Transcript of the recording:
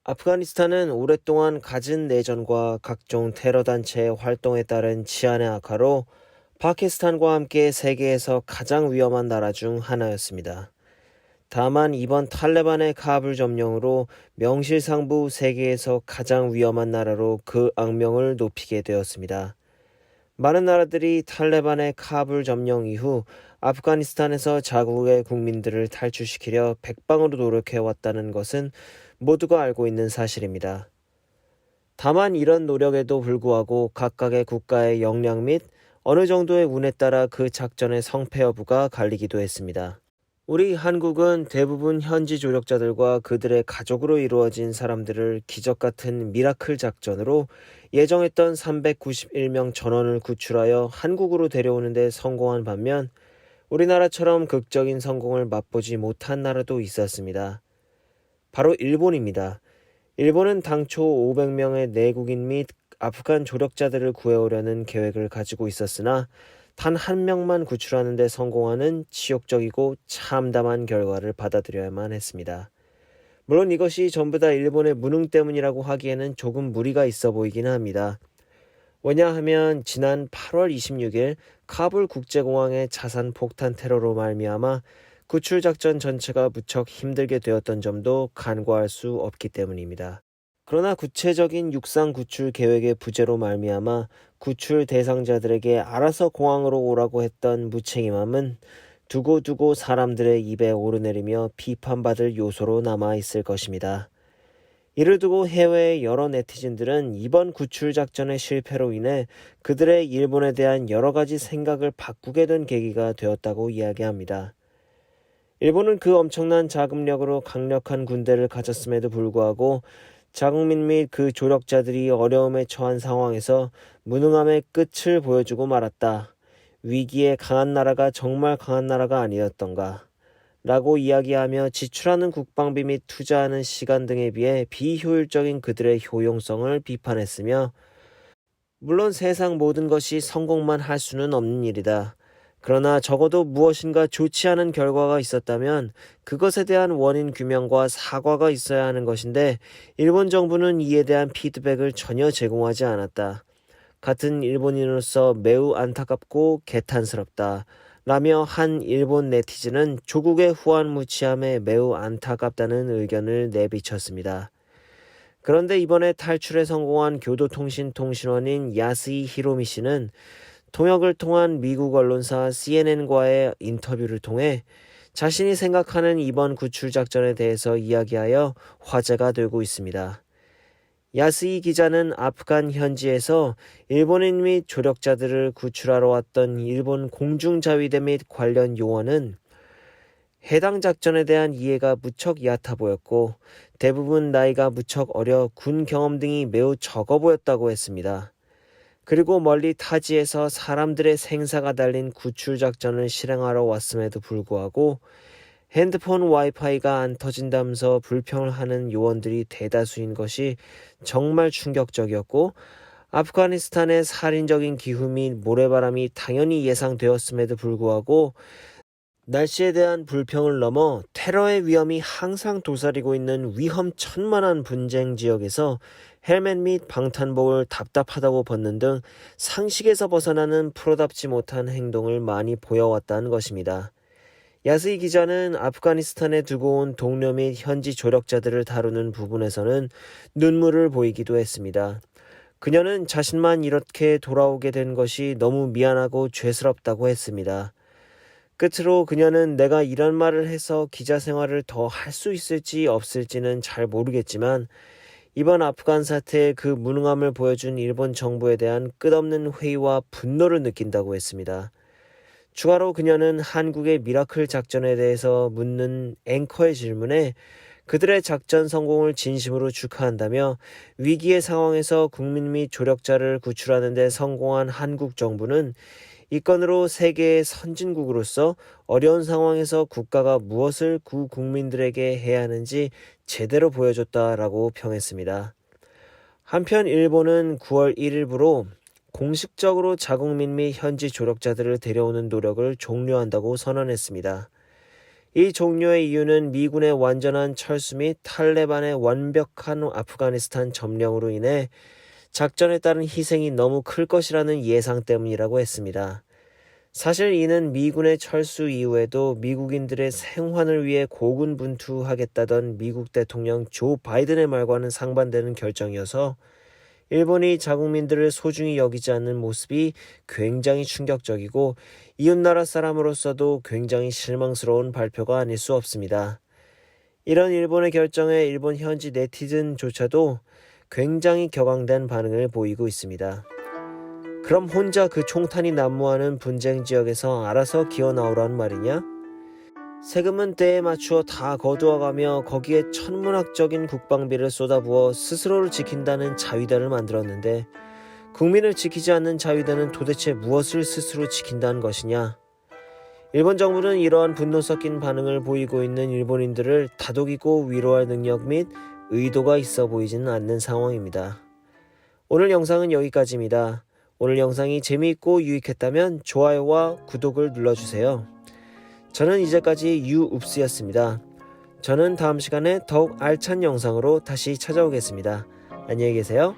아프가니스탄은 오랫동안 갖은 내전과 각종 테러 단체의 활동에 따른 치안의 악화로 파키스탄과 함께 세계에서 가장 위험한 나라 중 하나였습니다. 다만 이번 탈레반의 카불 점령으로 명실상부 세계에서 가장 위험한 나라로 그 악명을 높이게 되었습니다. 많은 나라들이 탈레반의 카불 점령 이후 아프가니스탄에서 자국의 국민들을 탈출시키려 백방으로 노력해왔다는 것은 모두가 알고 있는 사실입니다. 다만 이런 노력에도 불구하고 각각의 국가의 역량 및 어느 정도의 운에 따라 그 작전의 성패 여부가 갈리기도 했습니다. 우리 한국은 대부분 현지 조력자들과 그들의 가족으로 이루어진 사람들을 기적같은 미라클 작전으로 예정했던 391명 전원을 구출하여 한국으로 데려오는 데 성공한 반면 우리나라처럼 극적인 성공을 맛보지 못한 나라도 있었습니다. 바로 일본입니다. 일본은 당초 500명의 내국인 및 아프간 조력자들을 구해오려는 계획을 가지고 있었으나 단 한 명만 구출하는 데 성공하는 치욕적이고 참담한 결과를 받아들여야만 했습니다. 물론 이것이 전부 다 일본의 무능 때문이라고 하기에는 조금 무리가 있어 보이긴 합니다. 왜냐하면 지난 8월 26일 카불 국제공항의 자산 폭탄 테러로 말미암아 구출작전 전체가 무척 힘들게 되었던 점도 간과할 수 없기 때문입니다. 그러나 구체적인 육상 구출 계획의 부재로 말미암아 구출 대상자들에게 알아서 공항으로 오라고 했던 무책임함은 두고두고 사람들의 입에 오르내리며 비판받을 요소로 남아있을 것입니다. 이를 두고 해외의 여러 네티즌들은 이번 구출 작전의 실패로 인해 그들의 일본에 대한 여러 가지 생각을 바꾸게 된 계기가 되었다고 이야기합니다. 일본은 그 엄청난 자금력으로 강력한 군대를 가졌음에도 불구하고 자국민 및 그 조력자들이 어려움에 처한 상황에서 무능함의 끝을 보여주고 말았다. 위기에 강한 나라가 정말 강한 나라가 아니었던가? 라고 이야기하며 지출하는 국방비 및 투자하는 시간 등에 비해 비효율적인 그들의 효용성을 비판했으며 물론 세상 모든 것이 성공만 할 수는 없는 일이다. 그러나 적어도 무엇인가 좋지 않은 결과가 있었다면 그것에 대한 원인 규명과 사과가 있어야 하는 것인데 일본 정부는 이에 대한 피드백을 전혀 제공하지 않았다. 같은 일본인으로서 매우 안타깝고 개탄스럽다. 라며 한 일본 네티즌은 조국의 후한무치함에 매우 안타깝다는 의견을 내비쳤습니다. 그런데 이번에 탈출에 성공한 교도통신통신원인 야스이 히로미 씨는 통역을 통한 미국 언론사 CNN과의 인터뷰를 통해 자신이 생각하는 이번 구출 작전에 대해서 이야기하여 화제가 되고 있습니다. 야스이 기자는 아프간 현지에서 일본인 및 조력자들을 구출하러 왔던 일본 공중자위대 및 관련 요원은 해당 작전에 대한 이해가 무척 얕아 보였고 대부분 나이가 무척 어려 군 경험 등이 매우 적어 보였다고 했습니다. 그리고 멀리 타지에서 사람들의 생사가 달린 구출 작전을 실행하러 왔음에도 불구하고 핸드폰 와이파이가 안 터진다면서 불평을 하는 요원들이 대다수인 것이 정말 충격적이었고 아프가니스탄의 살인적인 기후 및 모래바람이 당연히 예상되었음에도 불구하고 날씨에 대한 불평을 넘어 테러의 위험이 항상 도사리고 있는 위험천만한 분쟁 지역에서 헬멧 및 방탄복을 답답하다고 벗는 등 상식에서 벗어나는 프로답지 못한 행동을 많이 보여왔다는 것입니다. 야스이 기자는 아프가니스탄에 두고 온 동료 및 현지 조력자들을 다루는 부분에서는 눈물을 보이기도 했습니다. 그녀는 자신만 이렇게 돌아오게 된 것이 너무 미안하고 죄스럽다고 했습니다. 끝으로 그녀는 내가 이런 말을 해서 기자 생활을 더 할 수 있을지 없을지는 잘 모르겠지만 이번 아프간 사태의 그 무능함을 보여준 일본 정부에 대한 끝없는 회의와 분노를 느낀다고 했습니다. 추가로 그녀는 한국의 미라클 작전에 대해서 묻는 앵커의 질문에 그들의 작전 성공을 진심으로 축하한다며 위기의 상황에서 국민 및 조력자를 구출하는 데 성공한 한국 정부는 이 건으로 세계의 선진국으로서 어려운 상황에서 국가가 무엇을 국민들에게 해야 하는지 제대로 보여줬다라고 평했습니다. 한편 일본은 9월 1일부로 공식적으로 자국민 및 현지 조력자들을 데려오는 노력을 종료한다고 선언했습니다. 이 종료의 이유는 미군의 완전한 철수 및 탈레반의 완벽한 아프가니스탄 점령으로 인해 작전에 따른 희생이 너무 클 것이라는 예상 때문이라고 했습니다. 사실 이는 미군의 철수 이후에도 미국인들의 생환을 위해 고군분투하겠다던 미국 대통령 조 바이든의 말과는 상반되는 결정이어서 일본이 자국민들을 소중히 여기지 않는 모습이 굉장히 충격적이고 이웃나라 사람으로서도 굉장히 실망스러운 발표가 아닐 수 없습니다. 이런 일본의 결정에 일본 현지 네티즌조차도 굉장히 격앙된 반응을 보이고 있습니다. 그럼 혼자 그 총탄이 난무하는 분쟁 지역에서 알아서 기어 나오란 말이냐? 세금은 때에 맞추어 다 거두어가며 거기에 천문학적인 국방비를 쏟아부어 스스로를 지킨다는 자위대를 만들었는데 국민을 지키지 않는 자위대는 도대체 무엇을 스스로 지킨다는 것이냐? 일본 정부는 이러한 분노 섞인 반응을 보이고 있는 일본인들을 다독이고 위로할 능력 및 의도가 있어 보이지는 않는 상황입니다. 오늘 영상은 여기까지입니다. 오늘 영상이 재미있고 유익했다면 좋아요와 구독을 눌러주세요. 저는 이제까지 유읍스였습니다. 저는 다음 시간에 더욱 알찬 영상으로 다시 찾아오겠습니다. 안녕히 계세요.